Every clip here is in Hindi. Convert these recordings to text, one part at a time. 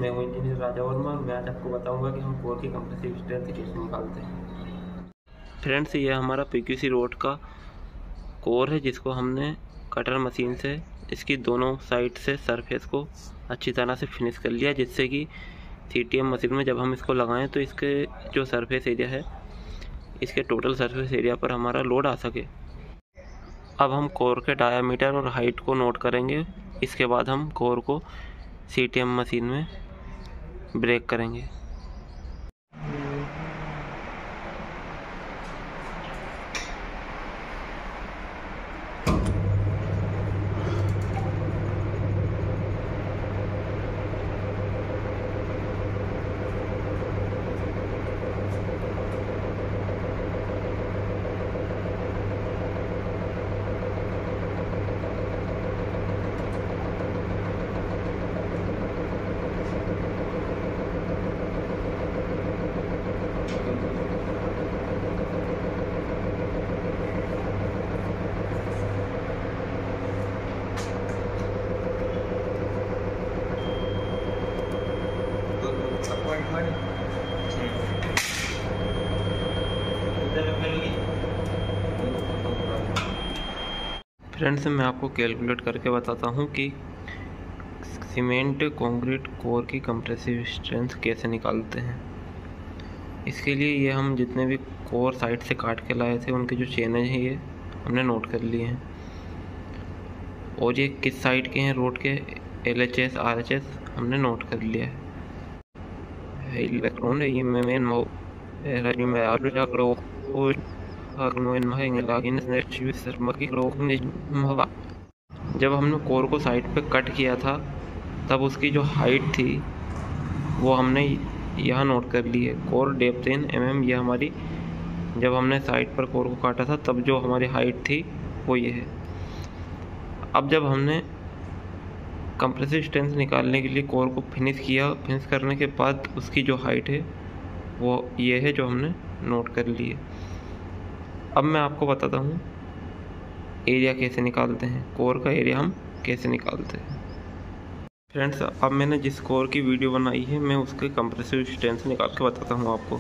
मैं हूं इंजीनियर राजा वर्मा और मैं आज आपको बताऊंगा कि हम कोर की कंप्रेसिव स्ट्रेंथ कैसे निकालते हैं। फ्रेंड्स, ये हमारा पीक्यूसी रोड का कोर है जिसको हमने कटर मशीन से इसकी दोनों साइड से सरफेस को अच्छी तरह से फिनिश कर लिया, जिससे कि सीटीएम मशीन में जब हम इसको लगाएं तो इसके जो सरफेस एरिया है, इसके टोटल सरफेस एरिया पर हमारा लोड आ सके। अब हम कोर के डायामीटर और हाइट को नोट करेंगे। इसके बाद हम कोर को सीटीएम मशीन में ब्रेक करेंगे। फ्रेंड्स, मैं आपको कैलकुलेट करके बताता हूँ कि सीमेंट कंक्रीट कोर की कंप्रेसिव स्ट्रेंथ कैसे निकालते हैं। इसके लिए ये हम जितने भी कोर साइड से काट के लाए थे उनके जो चेनेज हैं ये हमने नोट कर लिए हैं, और ये किस साइड के हैं रोड के LHS RHS हमने नोट कर लिया है। जब हमने कोर को साइड पे कट किया था तब उसकी जो हाइट थी वो हमने यहाँ नोट कर ली है। कोर डेप्थ इन mm, ये हमारी जब हमने साइड पर कोर को काटा था तब जो हमारी हाइट थी वो ये है। अब जब हमने कंप्रेसिव स्ट्रेंथ निकालने के लिए कोर को फिनिश करने के बाद उसकी जो हाइट है वो ये है जो हमने नोट कर ली है। अब मैं आपको बताता हूँ एरिया कैसे निकालते हैं, कोर का एरिया हम कैसे निकालते हैं। फ्रेंड्स, अब मैंने जिस कोर की वीडियो बनाई है मैं उसके कंप्रेसिव स्ट्रेंथ निकाल के बताता हूँ आपको।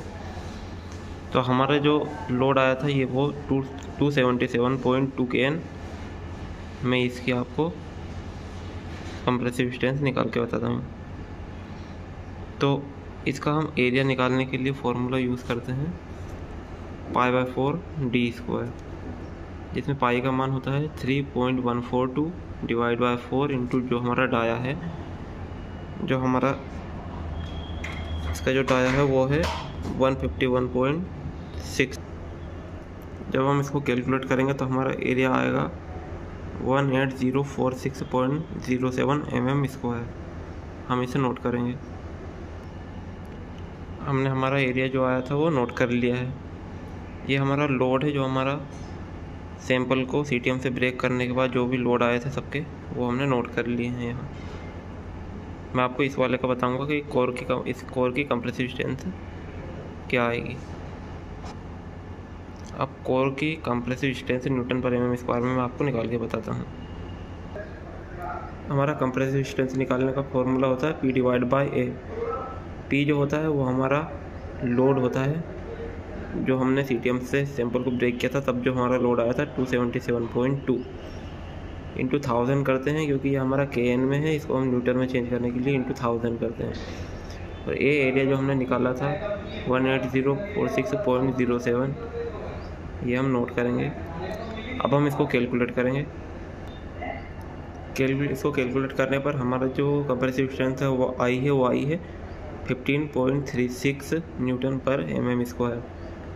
तो हमारा जो लोड आया था ये वो 277.2 kN। मैं इसकी आपको कंप्रेसिव स्ट्रेंथ निकाल के बताता हूँ। तो इसका हम एरिया निकालने के लिए फॉर्मूला यूज़ करते हैं π/4d², जिसमें पाई का मान होता है 3.142 डिवाइड बाय 4 इंटू जो हमारा डाया है, जो हमारा इसका जो डाया है वो है 151.6। जब हम इसको कैलकुलेट करेंगे तो हमारा एरिया आएगा 18046.07 mm²। हम इसे नोट करेंगे। हमने हमारा एरिया जो आया था वो नोट कर लिया है। ये हमारा लोड है, जो हमारा सैंपल को सीटीएम से ब्रेक करने के बाद जो भी लोड आए थे सबके वो हमने नोट कर लिए हैं यहाँ। मैं आपको इस वाले का बताऊंगा कि इस कोर की कंप्रेसिव स्ट्रेंथ क्या आएगी। अब कोर की कंप्रेसिव स्ट्रेंथ Nm/mm² में मैं आपको निकाल के बताता हूँ। हमारा कंप्रेसिव स्ट्रेंथ निकालने का फॉर्मूला होता है P/A। P जो होता है वो हमारा लोड होता है, जो हमने सीटीएम से सैंपल को ब्रेक किया था तब जो हमारा लोड आया था 277.2 इंटू 1000 करते हैं, क्योंकि ये हमारा KN में है, इसको हम न्यूटन में चेंज करने के लिए इंटू 1000 करते हैं। और ये एरिया जो हमने निकाला था 18046.07, ये हम नोट करेंगे। अब हम इसको कैलकुलेट करेंगे। इसको कैलकुलेट करने पर हमारा जो कंप्रेसिव स्ट्रेंथ है वो आई है 15.36 Nm/mm²।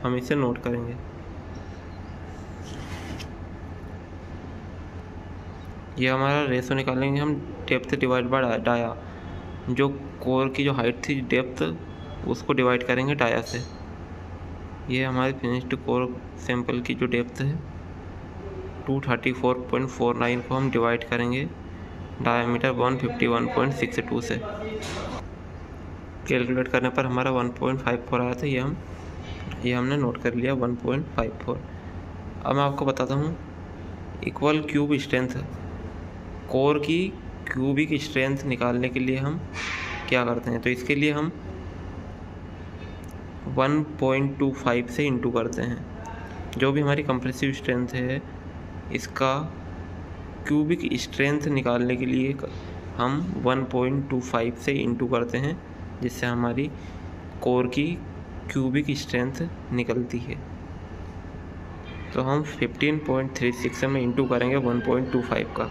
हम इसे नोट करेंगे। ये हमारा रेशो निकालेंगे हम डेप्थ डिवाइड बाय डाया। जो कोर की जो हाइट थी डेप्थ उसको डिवाइड करेंगे डाया से। ये हमारे फिनिश्ड कोर सैंपल की जो डेप्थ है 234.49 को हम डिवाइड करेंगे डायमीटर 151.62 से। कैलकुलेट करने पर हमारा 1.54 आया था। ये हमने नोट कर लिया 1.54। अब मैं आपको बताता हूँ इक्वल क्यूब स्ट्रेंथ। कोर की क्यूबिक स्ट्रेंथ निकालने के लिए हम क्या करते हैं। तो इसके लिए हम 1.25 से इंटू करते हैं। जो भी हमारी कंप्रेसिव स्ट्रेंथ है, इसका क्यूबिक स्ट्रेंथ निकालने के लिए हम 1.25 से इंटू करते हैं, जिससे हमारी कोर की क्यूबिक स्ट्रेंथ निकलती है। तो हम 15.36 में इंटू करेंगे 1.25 का।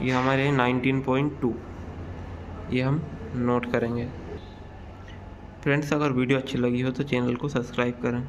ये हमारे 19.2, ये हम नोट करेंगे। फ्रेंड्स, अगर वीडियो अच्छी लगी हो तो चैनल को सब्सक्राइब करें।